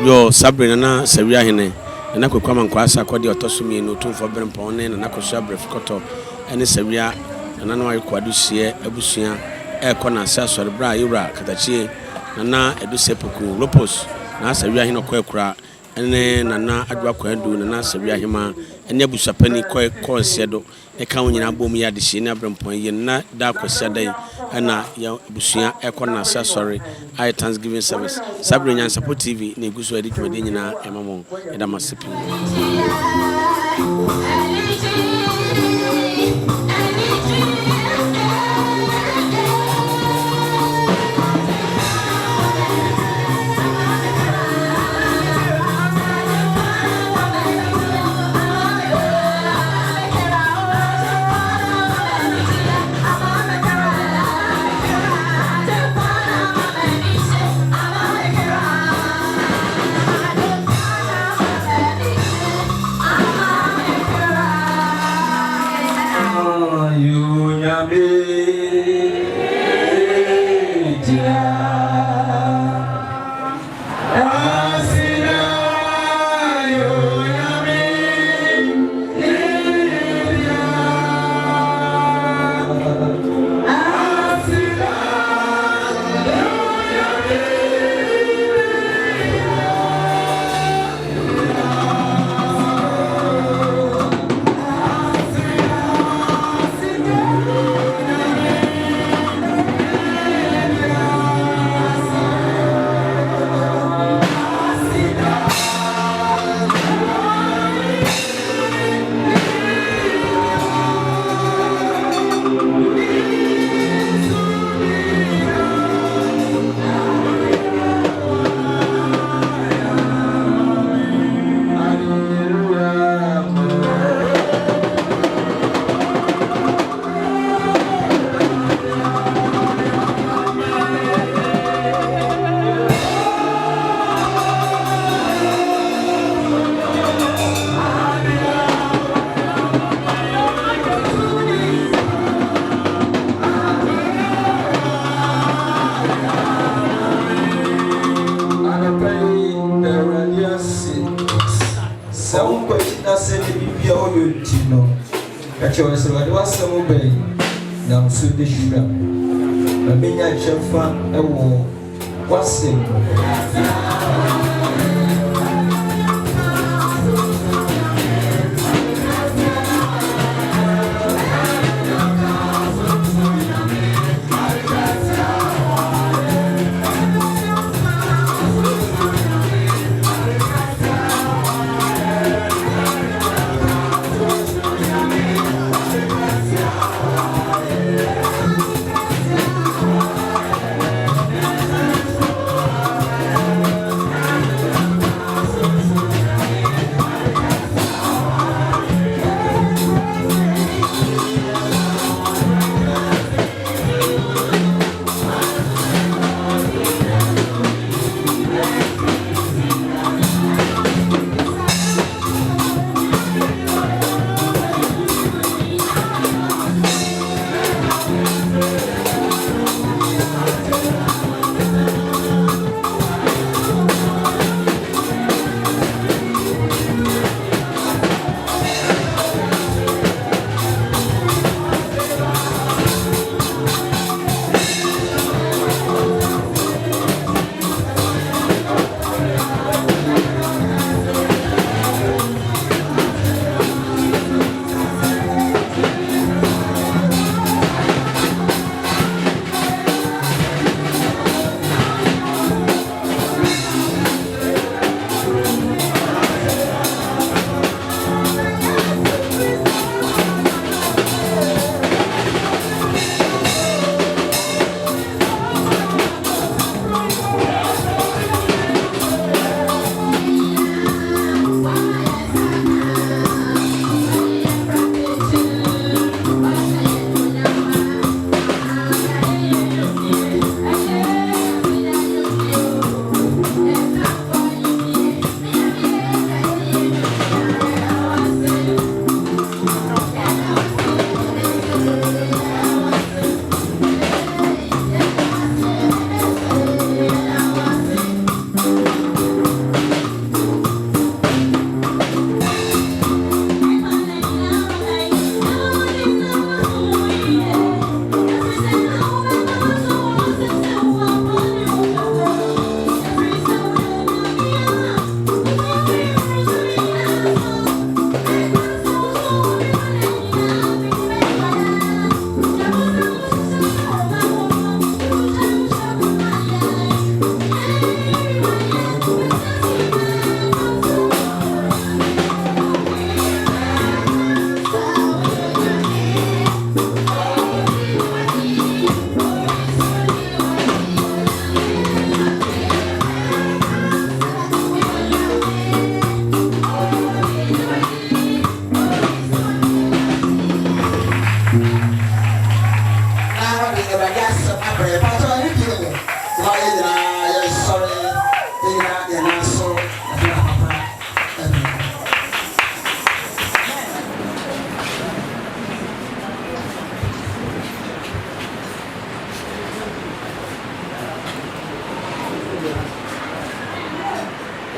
yo Sabrina na Sawuahene na kwakwa Amankwa Sarkodie otosumi no Otumfuo Brempon ne na kwasua brefikoto ene Sawuah na no ayekwadu hie abusua ekona asasore bra yura katachie na edusepuku lopos na Sawuahene okwa ene na adwa kwadu na Sawuahema ene abusapani konsiedo e ka wonyina bom ya de hie na Brempon ye na da kwasa dai na ya abusua ekona asasore I Thanksgiving service Sabrina Nyansapo TV na eguso edi dwede nyina emamo eda masepi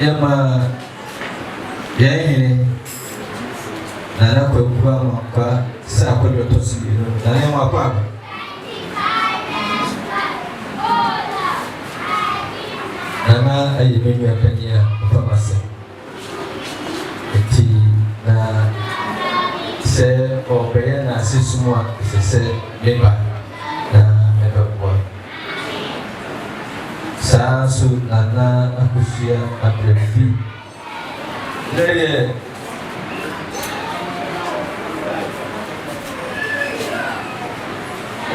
Yama Yahine Nana Amankwa Sarkodie Otumfuo Nana Amankwa Nana ayimenu akania pharmacy eti na se obeye na sisumwa se leba na mebwa Sasu Nana akusia Abibirem leye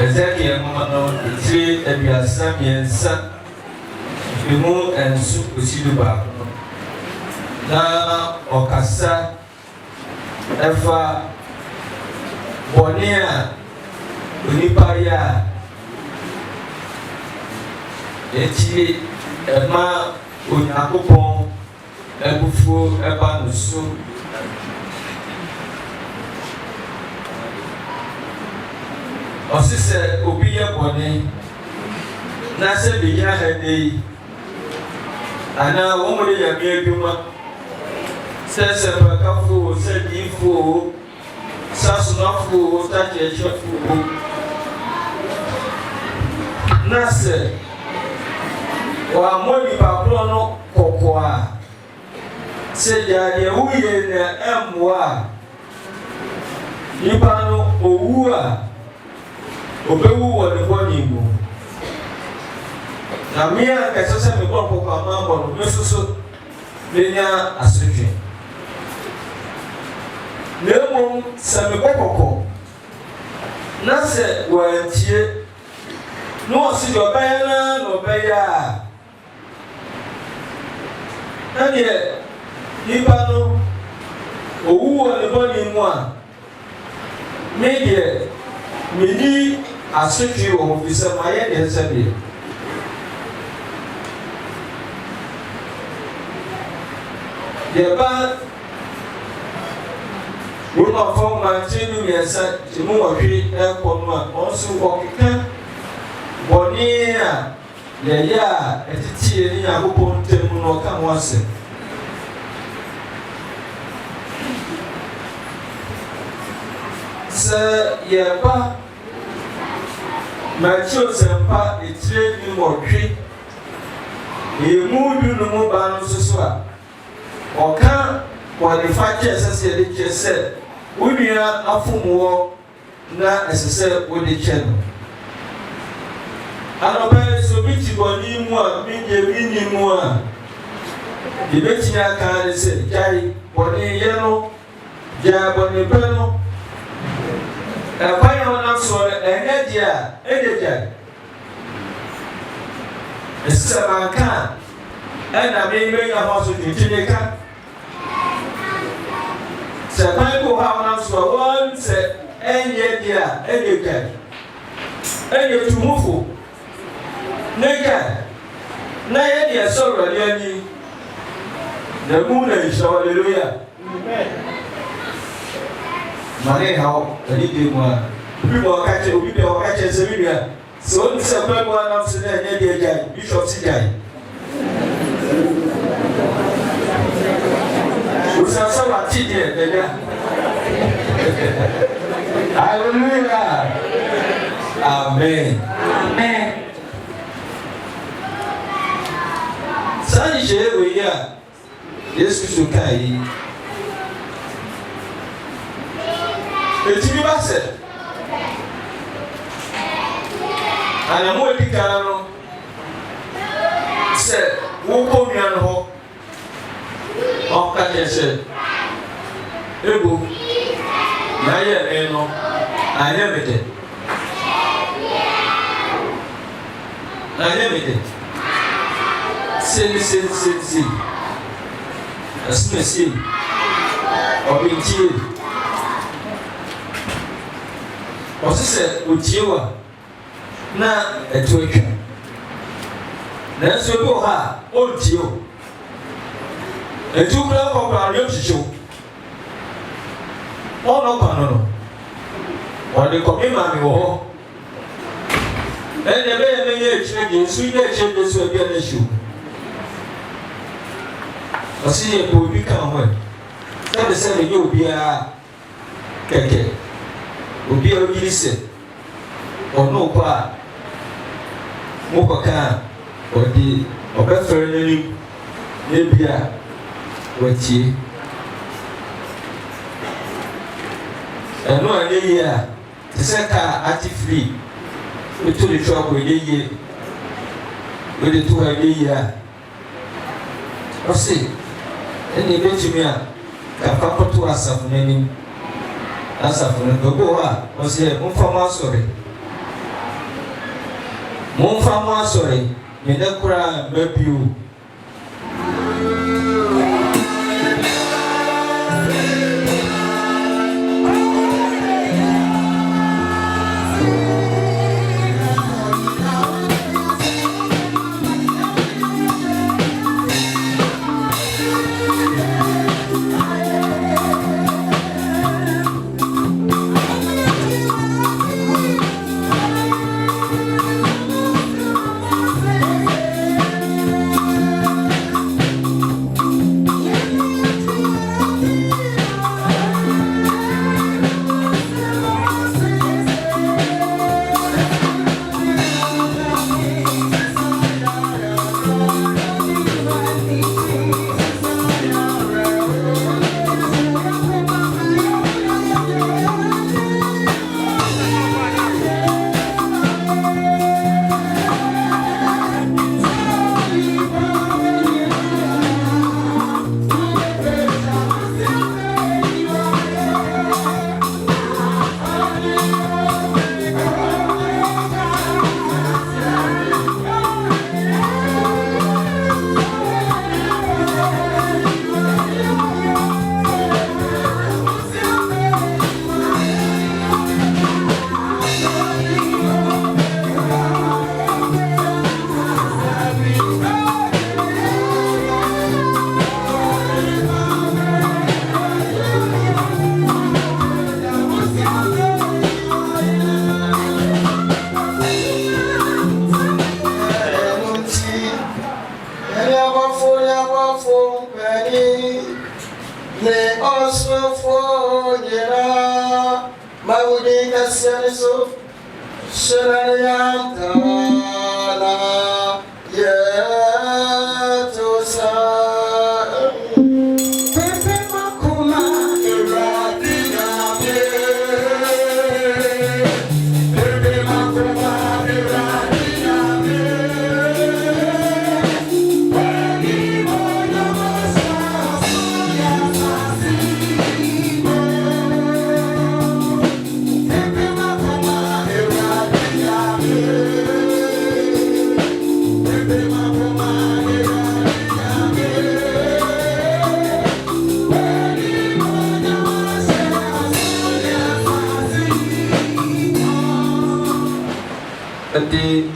Ezekiel Mano iti ebiasa miensa Imu ensu usiduba na okasa efa bonia uniparia eti ema Onyankopon ebufu eba nusu osise obi ye boni na se biya hede ana womuri ya bieduma se bakafu se difu sasunafu tachechefu na se wa moni papro no kokoa se jade uye na emwa nipano owua obewu woni boni mu na mia kesese me kwa mambo no mesusu benya asotwe lemo se me kokoko na se wantie no si do bayana no baya nani ibano owu woni boni mu a media mini asotwe wo bisa maye de sabe Yeba Wuma from Martinu Yasa, Timuapi, Airport, also walking Bonia, Yaya, and the tea, and who put them on come once. Sir, Yeba, my children, part the train more tree. You move you no more balance. Oka qualified as a lecture said, we are a fumo na as I said with the channel. And obey so bitchy body more, media more. The betting I can say, Jai, body yellow, Jai body bello. A fire on us for an idea, Jai. A Samanka, and I may make a house with the Tineka. Se Bible ha na so won se enye dia educate enye tumufu nega na ye dia so rade ani na mu na isha hallelujah amen mare ha ani de mu a bi mo ka che obi de o ka che se bi bia so se Bible ha na so na enye dia jai bishop si jai Usasa watidi bega. Hallelujah. Amen. Amen. Sani shewe ya Yesu sukai. Etimi base. Ana mo edikara no. Se wo ko nua no ho. Oka kese ego na ye eno anyemete si asmesi obinti osise otiewa na etweka na so bo ha otio Etukula kwa chicho. Ono panono. Wale komima mi wo. Ene be ye chege nsu ye chege so bia na shu. ɔsi yɛ po bi kan hɔ sɛde sɛde yɛ obiara kɛkɛ obiara yiri sɛ ɔno kɔ a mokɔka a ɔde ɔbɛfɛre n'anim n'ebi a wɔtie ɛno a yɛ yie a te sɛ kaa ate firi wotu ne twa kɔ yɛ yie wode to ha yɛ yie a ɔse ɛna ebɛtumi a kafa kɔto asafo n'anim asafo no bɛbɔ hɔ a ɔsɛ momfa mo asɔre momfa mo asɔre mene koraa mabio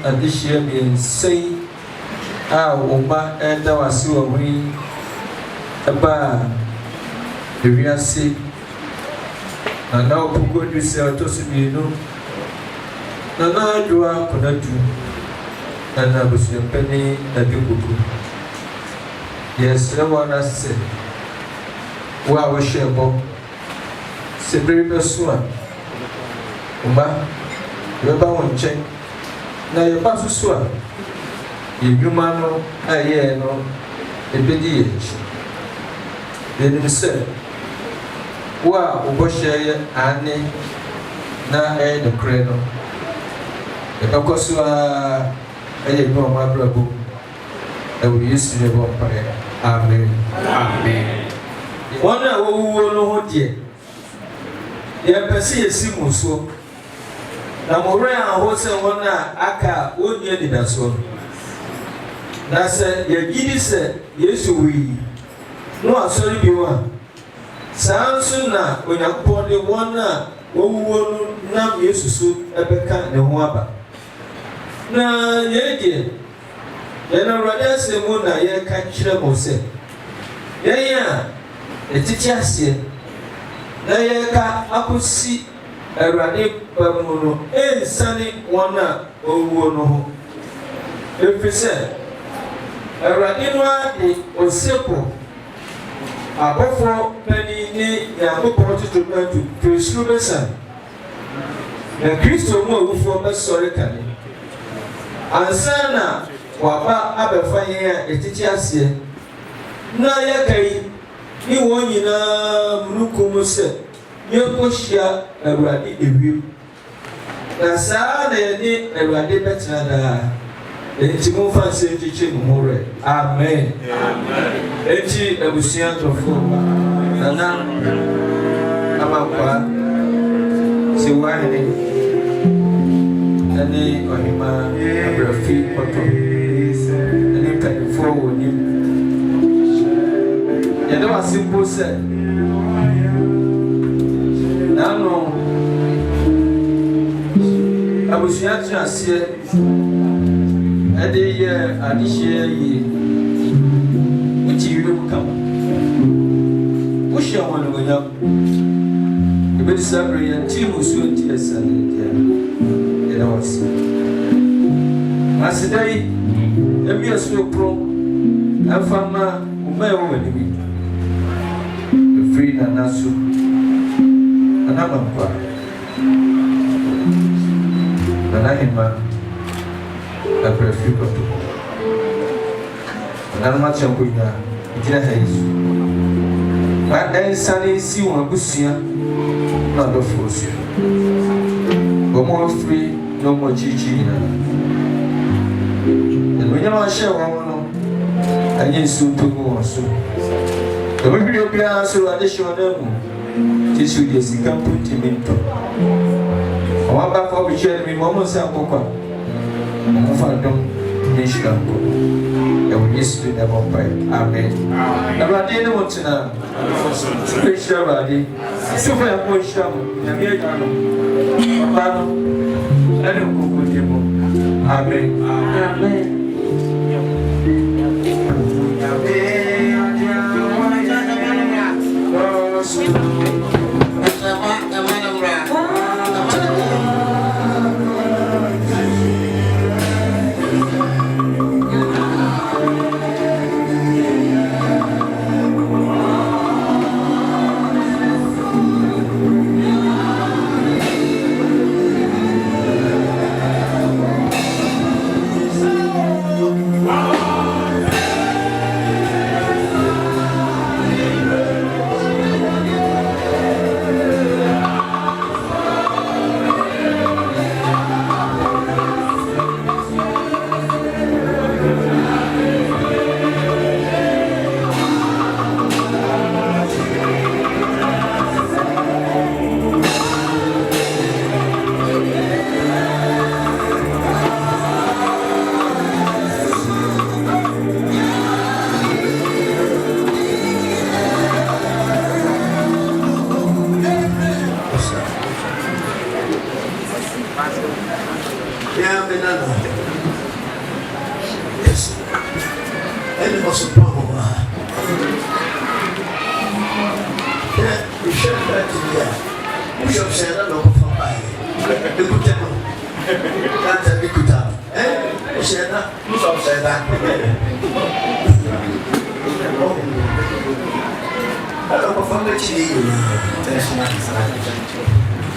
Adishia being say, Oma and our Sawuahene about the real sea. And now, Pugo, you say, Tosibino. And now, you are connected. And I was your penny at the book. Yes, no one has said, Wow, share Bob. Sebri Besua. Oma, you're bound check. Na ye ba susu a edwuma no aye no ebedi echi denim se wo a obohye ane na e de kre no e bakoso a aye no ma brabo e wo Yesu ne bo pare amen amen wona wo wo no ho de ye pese yesi muso na more a ho se wona aka oni edida so na se ye gidi se Yesu wi no asori bi wa sansu na onyakopo de wona wo no na Yesu so ebeka ne ho aba na ye die ye na rada se mu na ye ka kire mo se ye ya etiti ase na ye ka akosi Erade pamuno ensani wana owuo no ho efise erade no ade osepo abɔfo pani ne Nyankopɔn tutu Kristo bɛsa na Kristo mu awufoɔ bɛsɔre kane ansa na waba abɛfa yɛn a ɛtete aseɛ na yɛkai ne wɔn nyinaa munukum sɛ yɛnkɔhyia Awurade ewiem na saa na yɛne Awurade bɛtena daa enti momfa nsɛm kyekye mo ho rɛ amen enti abusua ntɔfoɔ nana Amankwa Sawuahene ɛne ɔhema abrɛfi kɔtɔ ɛne mpanimfoɔ wɔ nim yɛde wase mpo sɛ n'ano abusua tena aseɛ ɛde yɛ adehyɛ yie wokyi wiem ka mo wohyia wɔn animuonyam ebɛdi saa berɛ yɛn tiri mu suo nti ɛsa no ntia yɛda wase aseda yi ɛmi ɛsoro poro ɛmfa ma woma ɛwɔ w'anim ɛfiri nana so nana Amankwa nana hema abrɛfiri kɔtɔ nana no akyɛ nkonnwa gyina ha yi so na ɛnsane nsi wɔn abusua na adɔfoɔ so wɔn afiri na wɔn akyirikyiri nyinaa ɛnumonyam ahyɛ wɔn no ɛnyɛ nsuo ntɔ gu wɔn so ɛmɛhwiri obiara nso ade hyɛ wɔn amu titi deɛ sika mpo ntumi ntɔ wɔn abafo ɔbɛkyerɛ no mi ma wɔn nsa nkɔkɔ a wɔn fa dɔm ne nhyira nkɔ ɛwɔ Yesu din na ɛbɔ mpae amen Awurade ne mo tena ɛhyira Awurade sofo yɛ mo nhyira mo nyame agya no ɔba no ɛne nkokodie mo amen amen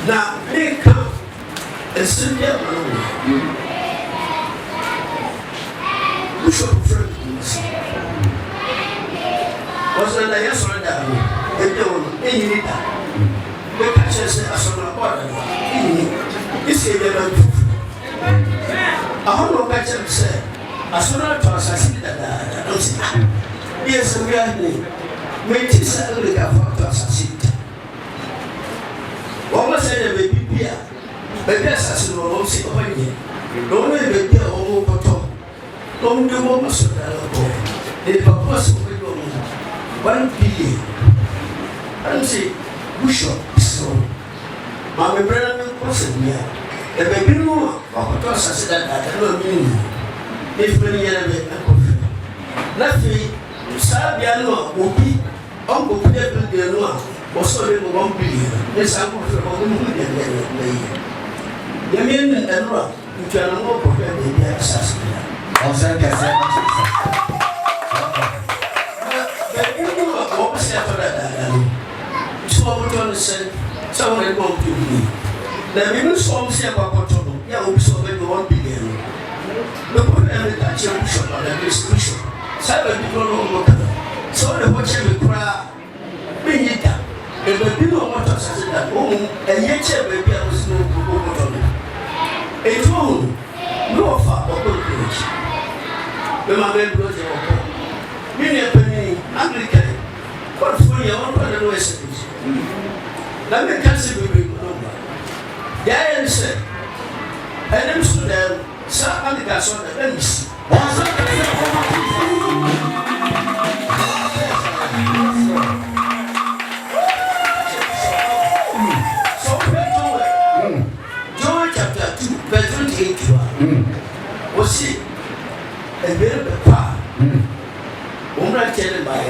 Now, they come and sit there. Bishop Fred was an answer that they don't need that. They catch us as on a border. It's a little I don't know what I said. As soon as I see that, yes, we are here. Make it certainly a photo assassin. What was said, baby, baby, assassin or no see over here. Don't let baby or photo. Don't do more so that they propose $1 billion. I don't say, Bishop, so my brother person here. The baby no photo assassin that I don't mean. If many years ago, nothing, Sabiano will be Uncle Peter was only $1 billion. Yes, I would have $1 million. The men and rock, you can no prevent the assassin. Also, I can say, some will go to me. There may be some say about Potono, yeah, we saw maybe 1 billion. The problem is that you're bishop and the bishop. Seven people don't know. So the watch every cry. Bring it down. If the people want us to say that, oh, and yet, baby, I was no Potono. It won't. No far or good village. The man blows your home. Many a penny, Anglican. What for your own brother West? Let me cancel the big number. Yeah, and said, and I'm so there, Sir Anglican's on the bench. John chapter 2, verse 28. Was she a bit of a power? Umra tell by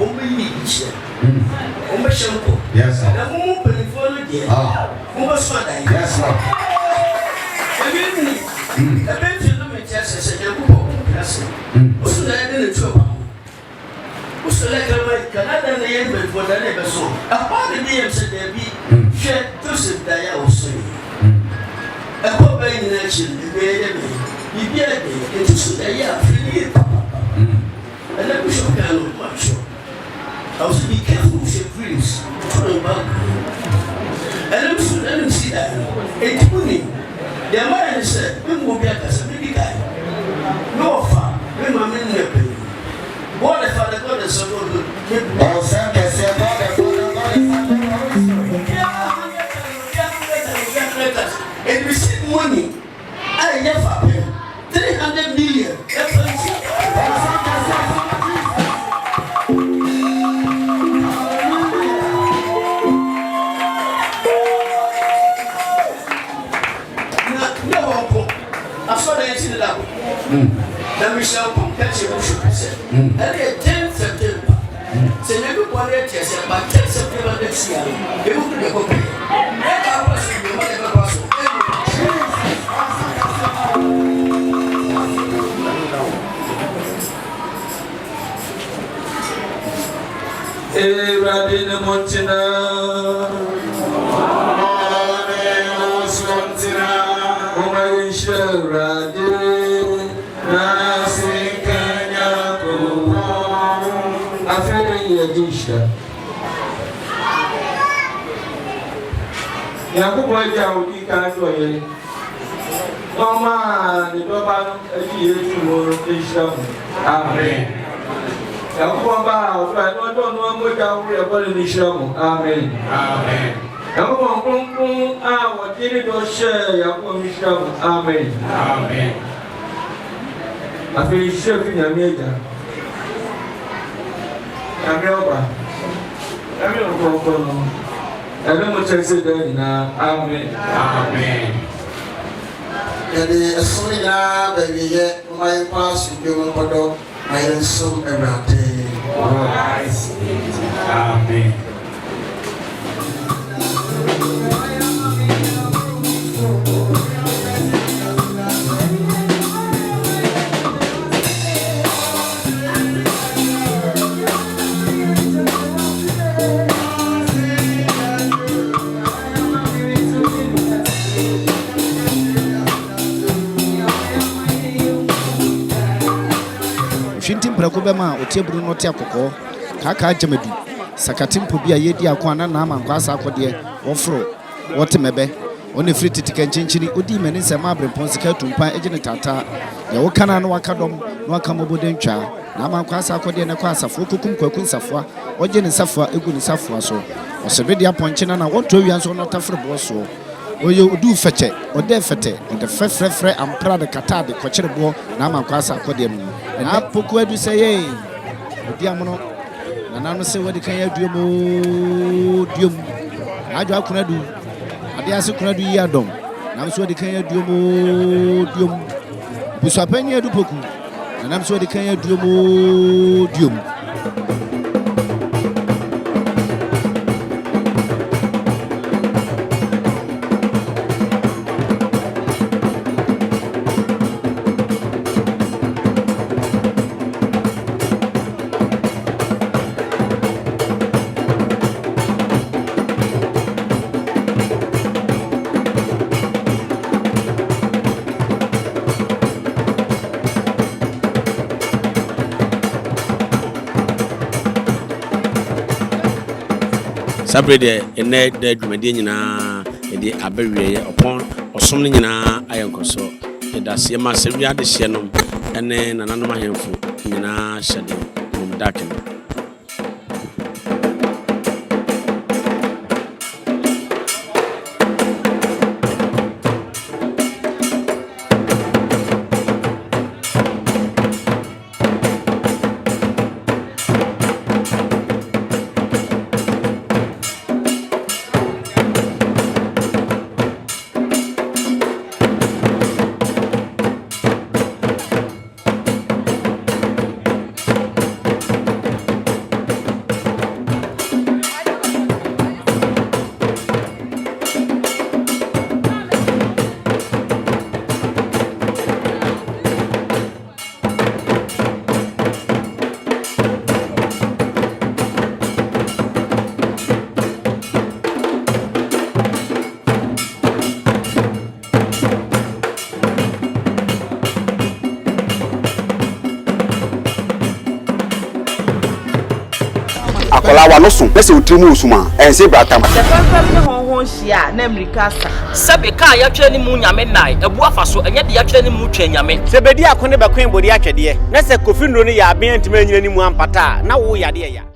Umbi Misha, Umba Shampoo, yes, and a woman penny for the dear. Umba Swada, yes, a bench of the Manchester said, also that in the trouble. Also, like a Canada and the end for the neighbor so. A part of the said there be shed to sit there also. A poor baby nation, the way you be a day, and to sit there, free papa. And let me show you how much. I was to be careful with your dreams. And let me see that. It's money. The man said, we will be as a big guy. No far, we will mean nothing. What if I got a son of the and receive money? I never pay 300 million. Now we shall catch a bush. And 10 September. Say, everybody says, but 10 September next year, they will be a copy. Radina Montina, Yakubu Jawdi Kantoye. Mama, the Doban, a year to Amen. Yakubu, I don't know what I will be shown. Amen. Amen. Yakubu, what did it share? Yakubu, Amen. Amen. I feel shaking your major. I don't want to say that now. Amen. Amen. And the Sonia, baby, yet my pass you do not I am so erratic. Amen. Bema otebru no tiakoko kaka jamedu sakatimpo bia yedi akwana na Amankwa Sarkodie wofro wotemebe one free titika nchinchinni odi mani nsema Brempon sika tumpa ejene tata ya wokana no wakadom no akamobodentwa na Amankwa Sarkodie ne kwa asafo kokum kwakun safo oje ne safo egu ne safo so osebedi aponchena na woto wianso no tafrebo so oye odu feche ode fete ode fefrefre ampra de kata de kocherebo na Amankwa Sarkodie mu na poku adu seye odi amono na nanu se wadi kan aduom ajo akuna du ade ase kuna du yi adom na so wadi kan aduom busu apani adu poku na nam so wadi kan aduom sabre de ene da dwumade nyina de abawie upon osom nyina ayenkoso da se ma sawia de hye no ene nananom ahemfo nyina hyede mum daken akola wa no so pese otrimu osuma ense bratam se fanfam ne honhon hia na amerika sa sebe ka ya twa ni mu nyame nai ebu afaso enye de ya twa ni mu twa nyame se bedi akone be kwen bodi atwede na se kofi nro ne ya aben ntime nyina ni mu ampata na wo yade ya